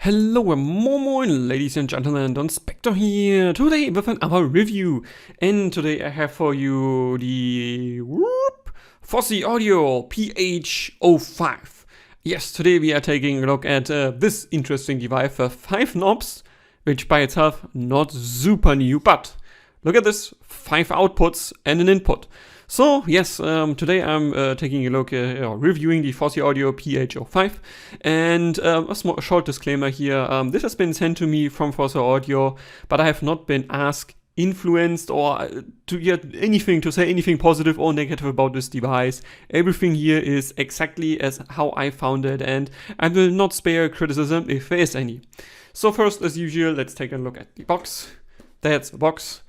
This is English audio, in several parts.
Hello and moin, ladies and gentlemen, Donspektor here, today with another review. And today I have for you the Fossio Audio PH05. Yes, today we are taking a look at this interesting device with 5 knobs, which by itself not super new, but look at this, 5 outputs and an input. So yes, today I'm taking a look at reviewing the Fossio Audio PH05, and a short disclaimer here. This has been sent to me from Fossio Audio, but I have not been asked, influenced, or to get anything, to say anything positive or negative about this device. Everything here is exactly as how I found it, and I will not spare criticism if there is any. So first, as usual, let's take a look at the box. That's the box.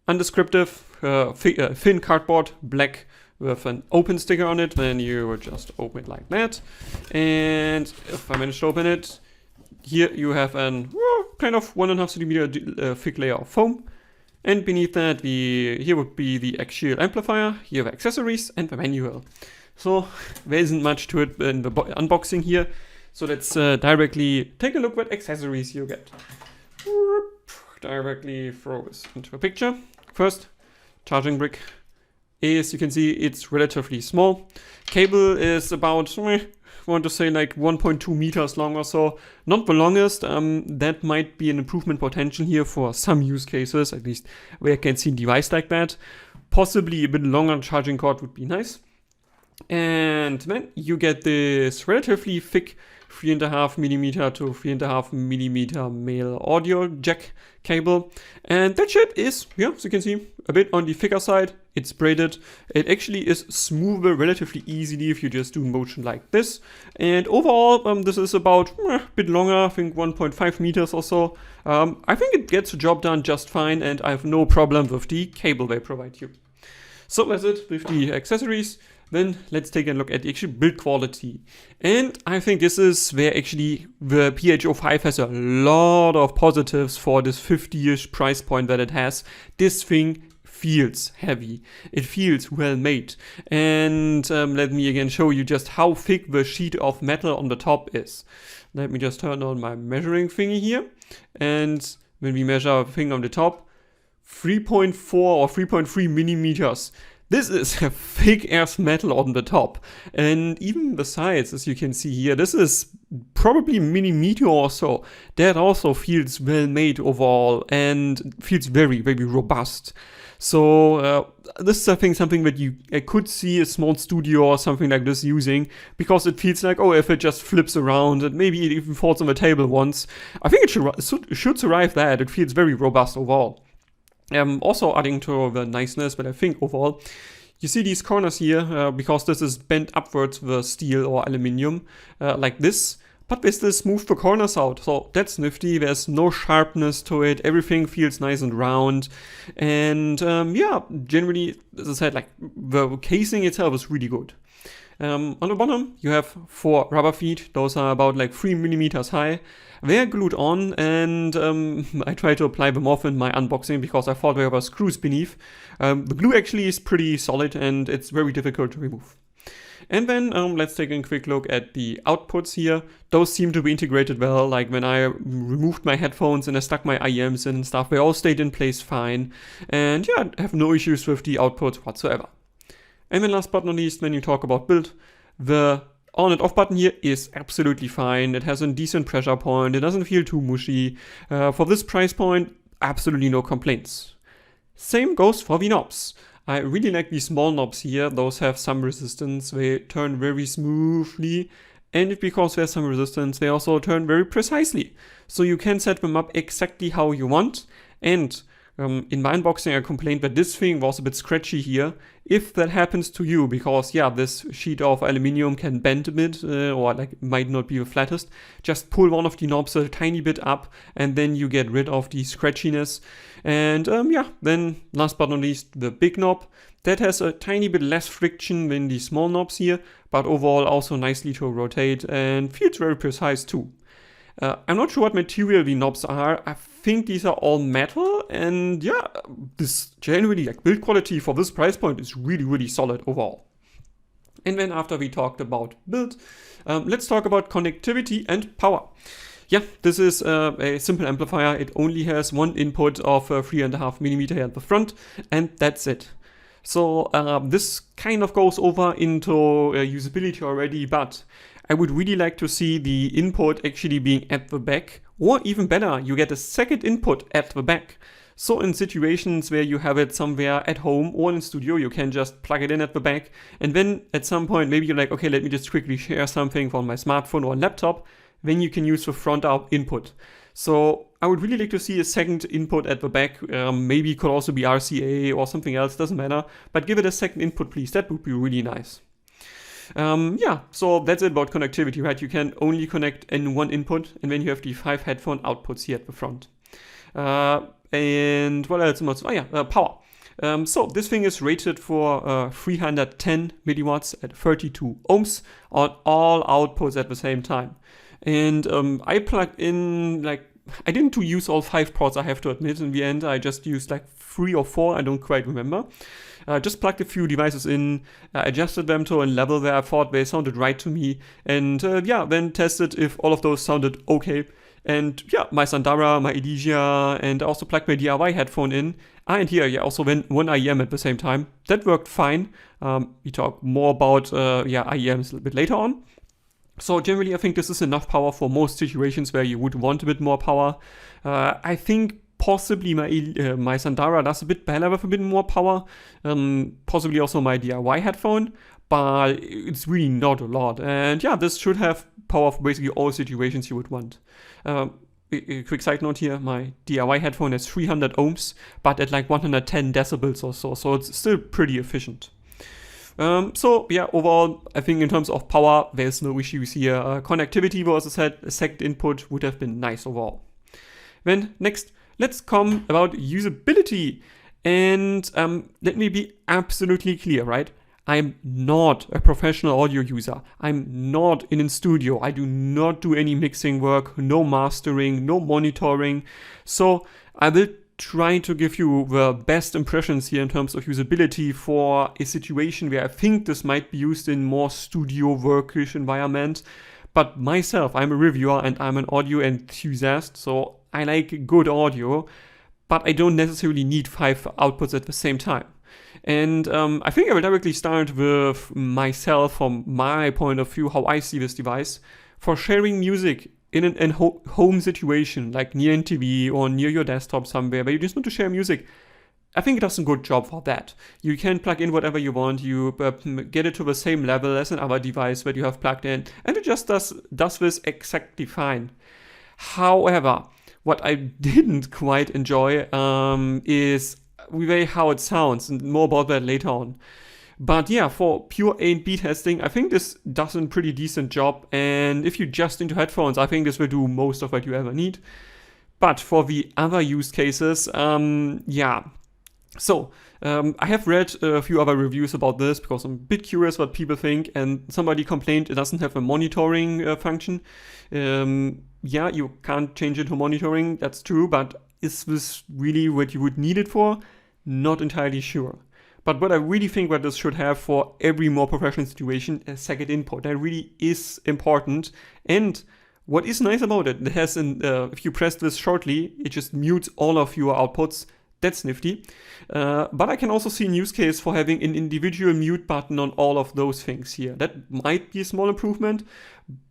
Undescriptive, thin cardboard, black, with an open sticker on it. Then you would just open it like that. And if I manage to open it, here you have an kind of 1.5 centimeter thick layer of foam. And beneath that, here would be the axial amplifier, here the accessories, and the manual. So there isn't much to it in the unboxing here. So let's directly take a look what accessories you get. Directly throw this into a picture. First, charging brick. As you can see, it's relatively small. Cable is about, I want to say like 1.2 meters long or so. Not the longest. That might be an improvement potential here for some use cases, at least where I can see a device like that. Possibly a bit longer charging cord would be nice. And then you get this relatively thick 3.5 millimeter to 3.5 millimeter male audio jack cable, and that shit is, yeah, as you can see, a bit on the thicker side. It's braided. It actually is smoothable relatively easily if you just do motion like this. And overall, this is about a bit longer, I think 1.5 meters or so. I think it gets the job done just fine, and I have no problem with the cable they provide you. So that's it with the accessories. Then let's take a look at the actual build quality. And I think this is where actually the PH05 has a lot of positives for this 50-ish price point that it has. This thing feels heavy. It feels well made. And let me again show you just how thick the sheet of metal on the top is. Let me just turn on my measuring thingy here. And when we measure a thing on the top, 3.4 or 3.3 millimeters. This is a thick ass metal on the top, and even the sides, as you can see here, this is probably millimeter or so. That also feels well made overall and feels very, very robust. So this is I think something that I could see a small studio or something like this using, because it feels like, oh, if it just flips around and maybe it even falls on the table once, I think it should survive that. It feels very robust overall. Also adding to the niceness, but I think overall, you see these corners here, because this is bent upwards with steel or aluminium, like this, but they still smooth the corners out, so that's nifty. There's no sharpness to it, everything feels nice and round, and yeah, generally, as I said, like, the casing itself is really good. On the bottom, you have 4 rubber feet. Those are about like 3 millimeters high. They're glued on, and I tried to apply them off in my unboxing because I thought there were screws beneath. The glue actually is pretty solid, and it's very difficult to remove. And then let's take a quick look at the outputs here. Those seem to be integrated well. Like when I removed my headphones and I stuck my IEMs in and stuff, they all stayed in place fine. And yeah, I have no issues with the outputs whatsoever. And then last but not least, when you talk about build, the on and off button here is absolutely fine. It has a decent pressure point. It doesn't feel too mushy. For this price point, absolutely no complaints. Same goes for the knobs. I really like these small knobs here. Those have some resistance. They turn very smoothly. And because there's some resistance, they also turn very precisely. So you can set them up exactly how you want. And in my unboxing, I complained that this thing was a bit scratchy here. If that happens to you, because yeah, this sheet of aluminium can bend a bit, or like might not be the flattest, just pull one of the knobs a tiny bit up, and then you get rid of the scratchiness. And yeah, then last but not least, the big knob. That has a tiny bit less friction than the small knobs here, but overall also nicely to rotate and feels very precise too. I'm not sure what material the knobs are. I think these are all metal, and yeah, this generally, like, build quality for this price point is really, really solid overall. And then after we talked about build, let's talk about connectivity and power. Yeah, this is a simple amplifier. It only has one input of 3.5mm here at the front, and that's it. So this kind of goes over into usability already, but I would really like to see the input actually being at the back, or even better, you get a second input at the back. So in situations where you have it somewhere at home or in studio, you can just plug it in at the back, and then at some point maybe you're like, okay, let me just quickly share something from my smartphone or laptop, then you can use the front out input. So I would really like to see a second input at the back. Maybe it could also be RCA or something else, doesn't matter, but give it a second input please, that would be really nice. Yeah, so that's it about connectivity, right? You can only connect in one input, and then you have the 5 headphone outputs here at the front. And what else? Oh yeah, power. So this thing is rated for 310 milliwatts at 32 ohms on all outputs at the same time. And I plugged in, like, I didn't use all 5 ports, I have to admit. In the end, I just used like 3 or 4, I don't quite remember. Just plugged a few devices in, adjusted them to a level where I thought they sounded right to me, and yeah, then tested if all of those sounded okay. And yeah, my Sandara, my Elysia, and I also plugged my DIY headphone in. And here, yeah, also one IEM at the same time. That worked fine. We talk more about IEMs a little bit later on. So generally, I think this is enough power for most situations where you would want a bit more power. I think possibly my Sandara does a bit better with a bit more power. Possibly also my DIY headphone, but it's really not a lot. And yeah, this should have power for basically all situations you would want. A quick side note here, my DIY headphone has 300 ohms, but at like 110 decibels or so it's still pretty efficient. So yeah, overall, I think in terms of power, there's no issues here. Connectivity, as I said, a second input would have been nice overall. Then next, let's come about usability. And let me be absolutely clear, right? I'm not a professional audio user. I'm not in studio. I do not do any mixing work, no mastering, no monitoring. So I will try to give you the best impressions here in terms of usability for a situation where I think this might be used in more studio workish environment. But myself, I'm a reviewer and I'm an audio enthusiast, so I like good audio, but I don't necessarily need 5 outputs at the same time. And I think I will directly start with myself from my point of view, how I see this device. For sharing music in a home situation, like near a TV or near your desktop somewhere, where you just want to share music, I think it does a good job for that. You can plug in whatever you want, you get it to the same level as another device that you have plugged in, and it just does this exactly fine. However, what I didn't quite enjoy is the way how it sounds, and more about that later on. But yeah, for pure A and B testing, I think this does a pretty decent job, and if you're just into headphones, I think this will do most of what you ever need. But for the other use cases, yeah. So, I have read a few other reviews about this because I'm a bit curious what people think, and somebody complained it doesn't have a monitoring function. Yeah, you can't change it to monitoring, that's true, but is this really what you would need it for? Not entirely sure. But what I really think that this should have for every more professional situation, a second input. That really is important. And what is nice about it, it has if you press this shortly, it just mutes all of your outputs. That's nifty. But I can also see a use case for having an individual mute button on all of those things here. That might be a small improvement,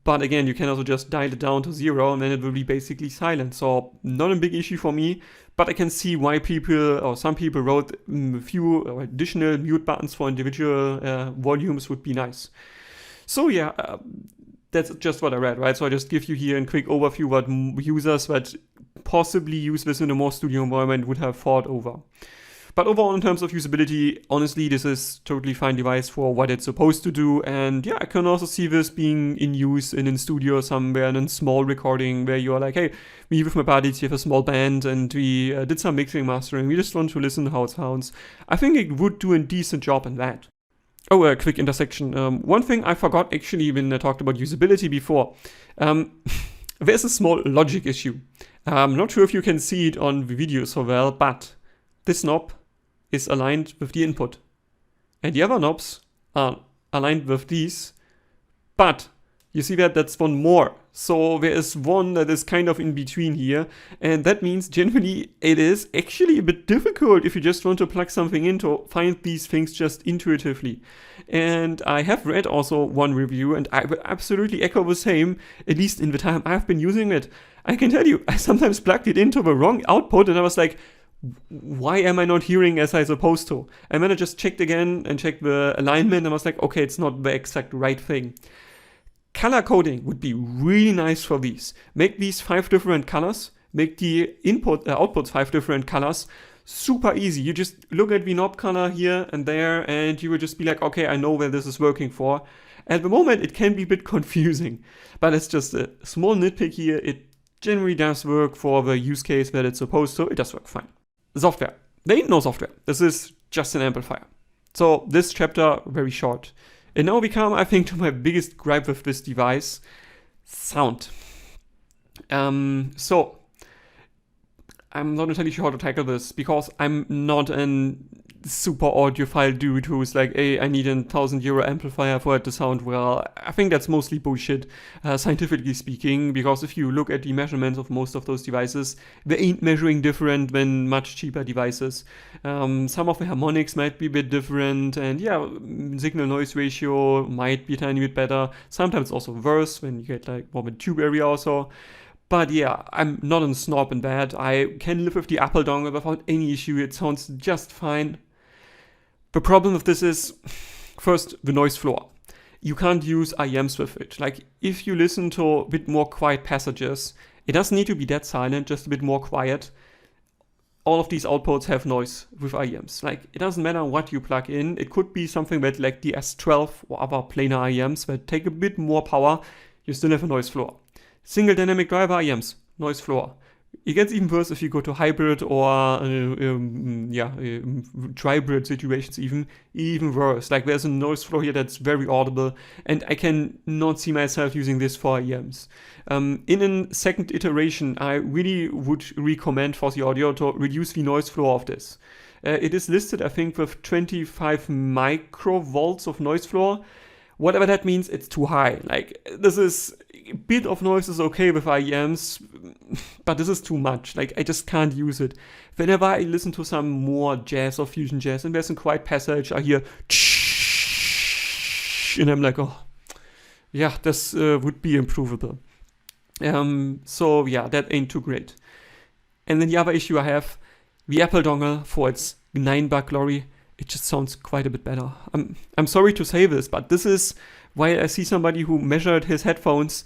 but again, you can also just dial it down to 0 and then it will be basically silent. So not a big issue for me, but I can see why some people wrote a few additional mute buttons for individual volumes would be nice. So yeah, that's just what I read, right? So I just give you here a quick overview what users that possibly use this in a more studio environment would have thought over. But overall, in terms of usability, honestly, this is totally fine device for what it's supposed to do. And yeah, I can also see this being in use in a studio somewhere in a small recording where you're like, hey, me with my buddies, you have a small band and we did some mixing mastering. We just want to listen to how it sounds. I think it would do a decent job in that. Oh, a quick intersection. One thing I forgot actually when I talked about usability before. There's a small logic issue. I'm not sure if you can see it on the video so well, but this knob is aligned with the input. And the other knobs are aligned with these. But you see that that's one more So there is one that is kind of in between here. And that means generally it is actually a bit difficult if you just want to plug something in to find these things just intuitively. And I have read also one review, and I would absolutely echo the same, at least in the time I've been using it. I can tell you, I sometimes plugged it into the wrong output and I was like, why am I not hearing as I supposed to? And then I just checked again and checked the alignment and I was like, okay, it's not the exact right thing. Color coding would be really nice for these. Make these 5 different colors, make the outputs 5 different colors. Super easy. You just look at the knob color here and there and you will just be like, okay, I know where this is working for. At the moment, it can be a bit confusing, but it's just a small nitpick here. It generally does work for the use case that it's supposed to. It does work fine. Software. There ain't no software. This is just an amplifier. So this chapter, very short. And now we come, I think, to my biggest gripe with this device, sound. So I'm not entirely sure how to tackle this because I'm not an super audiophile dude who's like, hey, I need a €1,000 amplifier for it to sound well. I think that's mostly bullshit, scientifically speaking, because if you look at the measurements of most of those devices, they ain't measuring different than much cheaper devices. Some of the harmonics might be a bit different, and yeah, signal-noise ratio might be a tiny bit better. Sometimes also worse when you get like more of a tube area or so. But yeah, I'm not a snob in that. I can live with the Apple dongle without any issue. It sounds just fine. The problem with this is, first, the noise floor. You can't use IEMs with it. Like, if you listen to a bit more quiet passages, it doesn't need to be that silent, just a bit more quiet. All of these outputs have noise with IEMs. Like, it doesn't matter what you plug in. It could be something that, like the S12 or other planar IEMs that take a bit more power, you still have a noise floor. Single dynamic driver IEMs, noise floor. It gets even worse if you go to hybrid or tribrid situations, even worse. Like there's a noise floor here that's very audible, and I can not see myself using this for IEMs. In a second iteration, I really would recommend Fossio Audio to reduce the noise floor of this. It is listed, I think, with 25 microvolts of noise floor. Whatever that means, it's too high. Like, this is, a bit of noise is okay with IEMs, but this is too much. Like, I just can't use it. Whenever I listen to some more jazz or fusion jazz, and there's a quiet passage, I hear, and I'm like, oh, yeah, this would be improvable. So yeah, that ain't too great. And then the other issue I have, the Apple dongle, for its $9 glory, it just sounds quite a bit better. I'm sorry to say this, but this is why I see somebody who measured his headphones.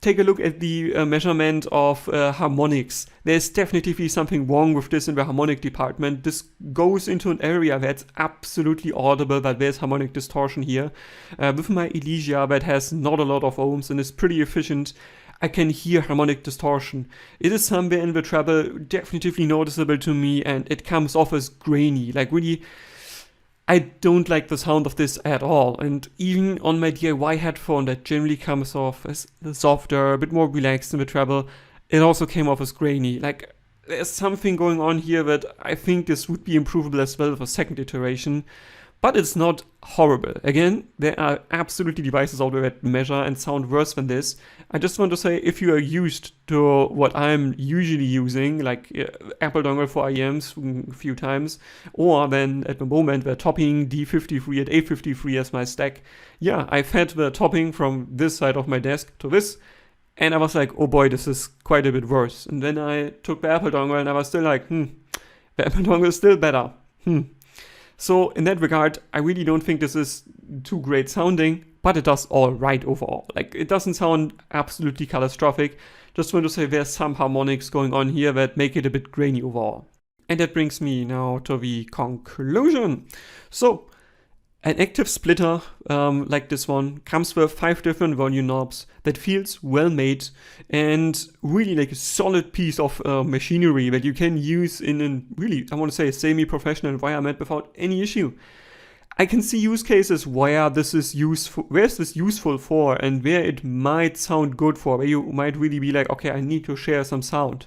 Take a look at the measurement of harmonics. There's definitely something wrong with this in the harmonic department. This goes into an area that's absolutely audible, but there's harmonic distortion here. With my Elysia that has not a lot of ohms and is pretty efficient, I can hear harmonic distortion. It is somewhere in the treble, definitely noticeable to me, and it comes off as grainy. Like really, I don't like the sound of this at all. And even on my DIY headphone that generally comes off as softer, a bit more relaxed in the treble, it also came off as grainy. Like there's something going on here that I think this would be improvable as well with a second iteration. But it's not horrible. Again, there are absolutely devices out there that measure and sound worse than this. I just want to say, if you are used to what I'm usually using, like Apple dongle for IEMs a few times, or then at the moment we're topping D53 at A53 as my stack. Yeah, I've had the topping from this side of my desk to this, and I was like, oh boy, this is quite a bit worse. And then I took the Apple dongle and I was still like, the Apple dongle is still better. So in that regard, I really don't think this is too great sounding, but it does all right overall. Like, it doesn't sound absolutely catastrophic. Just want to say there's some harmonics going on here that make it a bit grainy overall. And that brings me now to the conclusion. So, an active splitter like this one comes with 5 different volume knobs that feels well made and really like a solid piece of machinery that you can use in a really, I want to say, a semi-professional environment without any issue. I can see use cases where this is useful, where's this useful for, and where it might sound good for, where you might really be like, okay, I need to share some sound.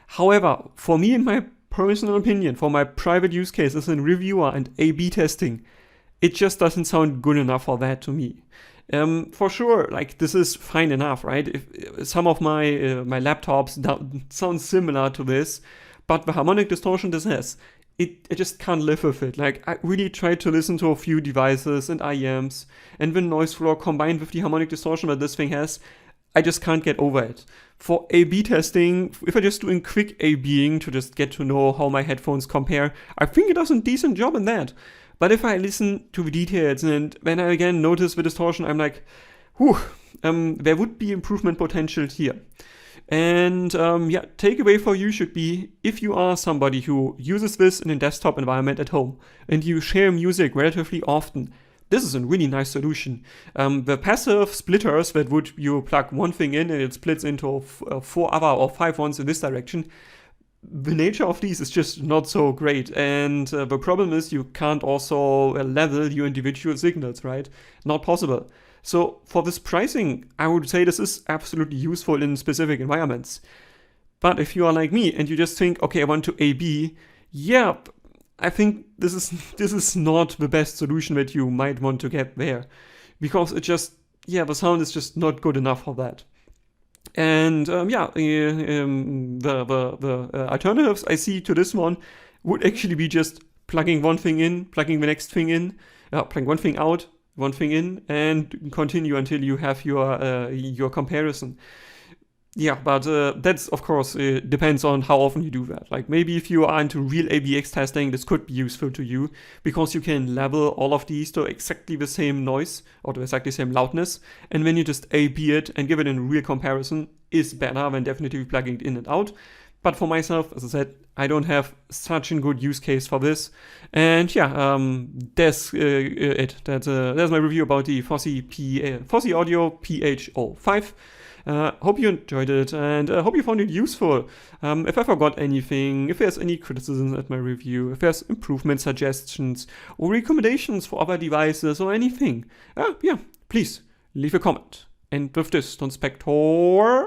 However, for me, in my personal opinion, for my private use cases in reviewer and A/B testing, it just doesn't sound good enough for that to me. For sure, like this is fine enough, right? If some of my my laptops sound similar to this, but the harmonic distortion this has, I just can't live with it. Like, I really tried to listen to a few devices and IEMs, and the noise floor combined with the harmonic distortion that this thing has, I just can't get over it. For A/B testing, if I'm just doing quick A/Bing to just get to know how my headphones compare, I think it does a decent job in that. But if I listen to the details and when I again notice the distortion, I'm like, whew, there would be improvement potential here. And yeah, takeaway for you should be, if you are somebody who uses this in a desktop environment at home and you share music relatively often, this is a really nice solution. The passive splitters that would you plug one thing in and it splits into 4 other or 5 ones in this direction, the nature of these is just not so great. And the problem is you can't also level your individual signals, right? Not possible. So for this pricing, I would say this is absolutely useful in specific environments. But if you are like me and you just think, okay, I want to A/B, yeah, I think this is not the best solution that you might want to get there, because it just, yeah, the sound is just not good enough for that. And yeah, the alternatives I see to this one would actually be just plugging one thing in, plugging the next thing in, plugging one thing out, one thing in, and continue until you have your comparison. Yeah, but that's, of course, depends on how often you do that. Like, maybe if you are into real ABX testing, this could be useful to you, because you can level all of these to exactly the same noise or to exactly the same loudness, and when you just A/B it and give it a real comparison, is better than definitely plugging it in and out. But for myself, as I said, I don't have such a good use case for this. And yeah, that's it. That's my review about the Fossio Audio PH05. Hope you enjoyed it, and hope you found it useful. If I forgot anything, if there's any criticisms at my review, if there's improvement suggestions or recommendations for other devices or anything, yeah, please leave a comment. And with this, Donspektor